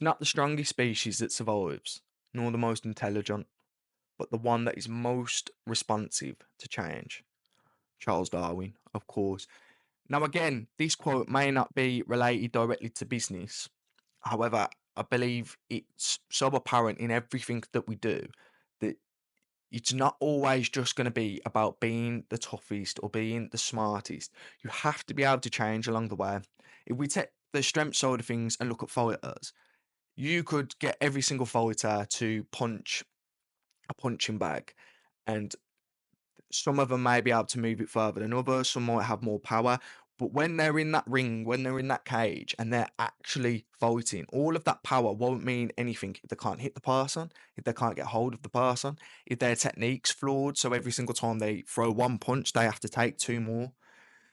not the strongest species that survives, nor the most intelligent, but the one that is most responsive to change. Charles Darwin, of course. Now, again, this quote may not be related directly to business. However, I believe it's so apparent in everything that we do that it's not always just going to be about being the toughest or being the smartest. You have to be able to change along the way. If we take the strength side of things and look at fighters, you could get every single fighter to punch a punching bag, and some of them may be able to move it further than others, some might have more power. But when they're in that ring, when they're in that cage and they're actually fighting, all of that power won't mean anything if they can't hit the person, if they can't get hold of the person, if their technique's flawed. So every single time they throw one punch, they have to take two more.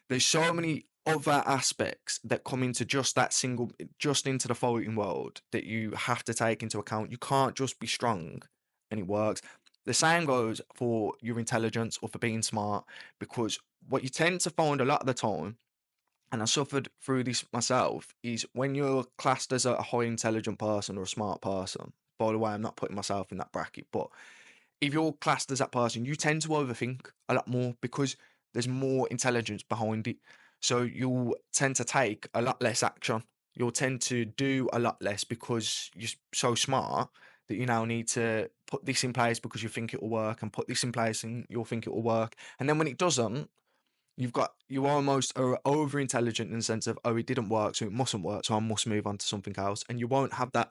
There's so many other aspects that come into just that single, just into the fighting world that you have to take into account. You can't just be strong and it works. The same goes for your intelligence or for being smart, because what you tend to find a lot of the time, and I suffered through this myself, is when you're classed as a high intelligent person or a smart person. By the way, I'm not putting myself in that bracket, but if you're classed as that person, you tend to overthink a lot more because there's more intelligence behind it. So you'll tend to take a lot less action. You'll tend to do a lot less because you're so smart that you now need to put this in place because you think it will work, and put this in place and you'll think it will work. And then when it doesn't, you almost are over intelligent in the sense of, oh, it didn't work, so it mustn't work, so I must move on to something else. And you won't have that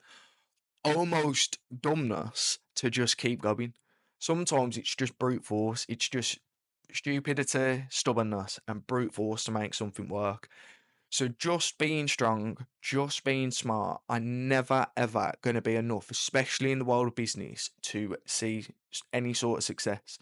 almost dumbness to just keep going. Sometimes it's just brute force. It's just stupidity, stubbornness, and brute force to make something work. So just being strong, just being smart, are never ever going to be enough, especially in the world of business, to see any sort of success,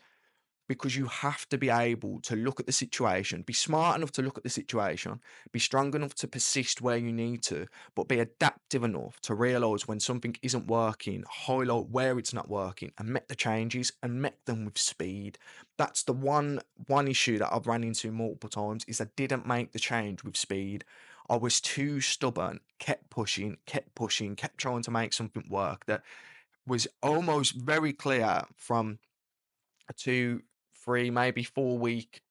because you have to be able to look at the situation, be smart enough to look at the situation, be strong enough to persist where you need to, but be adaptive enough to realize when something isn't working, highlight where it's not working, and make the changes and make them with speed. That's the one issue that I've ran into multiple times, is I didn't make the change with speed. I was too stubborn, kept pushing, kept trying to make something work that was almost very clear from a 2, 3, maybe 4 week,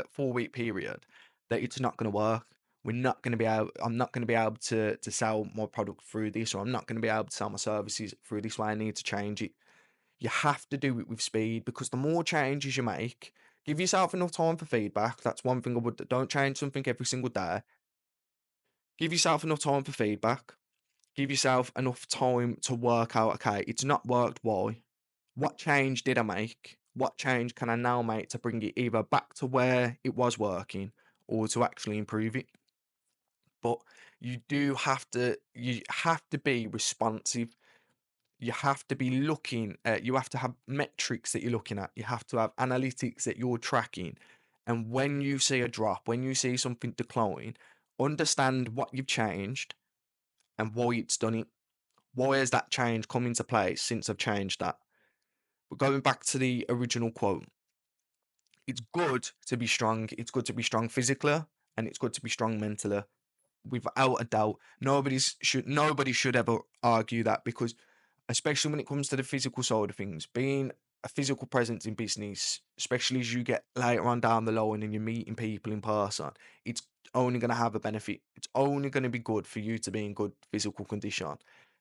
4 week period that it's not going to work. We're not going to be able. I'm not going to be able to sell my product through this, or I'm not going to be able to sell my services through this way. I need to change it. You have to do it with speed, because the more changes you make, give yourself enough time for feedback. That's one thing I would. Don't change something every single day. Give yourself enough time for feedback. Give yourself enough time to work out, okay, it's not worked, why? What change did I make? What change can I now make to bring it either back to where it was working or to actually improve it? But you have to be responsive. You have to be looking at, you have to have metrics that you're looking at. You have to have analytics that you're tracking. And when you see a drop, when you see something decline, understand what you've changed and why it's done it. Why has that change come into place since I've changed that? But going back to the original quote, it's good to be strong. It's good to be strong physically, and it's good to be strong mentally. Without a doubt, nobody should ever argue that, because especially when it comes to the physical side of things, being a physical presence in business, especially as you get later on down the line and you're meeting people in person, it's only going to have a benefit. It's only going to be good for you to be in good physical condition.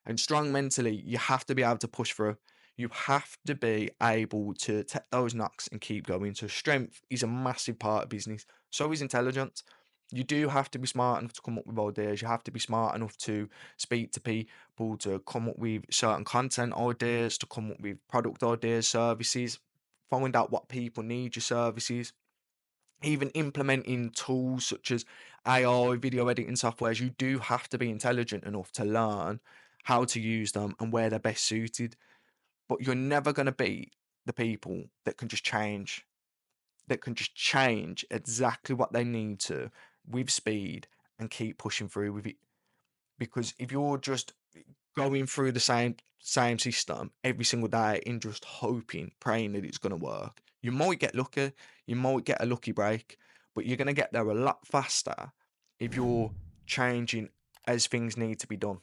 And strong mentally, you have to be able to push through. You have to be able to take those knocks and keep going. So strength is a massive part of business. So is intelligence. You do have to be smart enough to come up with ideas. You have to be smart enough to speak to people, to come up with certain content ideas, to come up with product ideas, services, find out what people need your services, even implementing tools such as AI, video editing softwares. You do have to be intelligent enough to learn how to use them and where they're best suited. But you're never going to beat the people that can just change exactly what they need to with speed and keep pushing through with it. Because if you're just going through the same system every single day and just hoping, praying that it's going to work, you might get lucky, you might get a lucky break, but you're going to get there a lot faster if you're changing as things need to be done.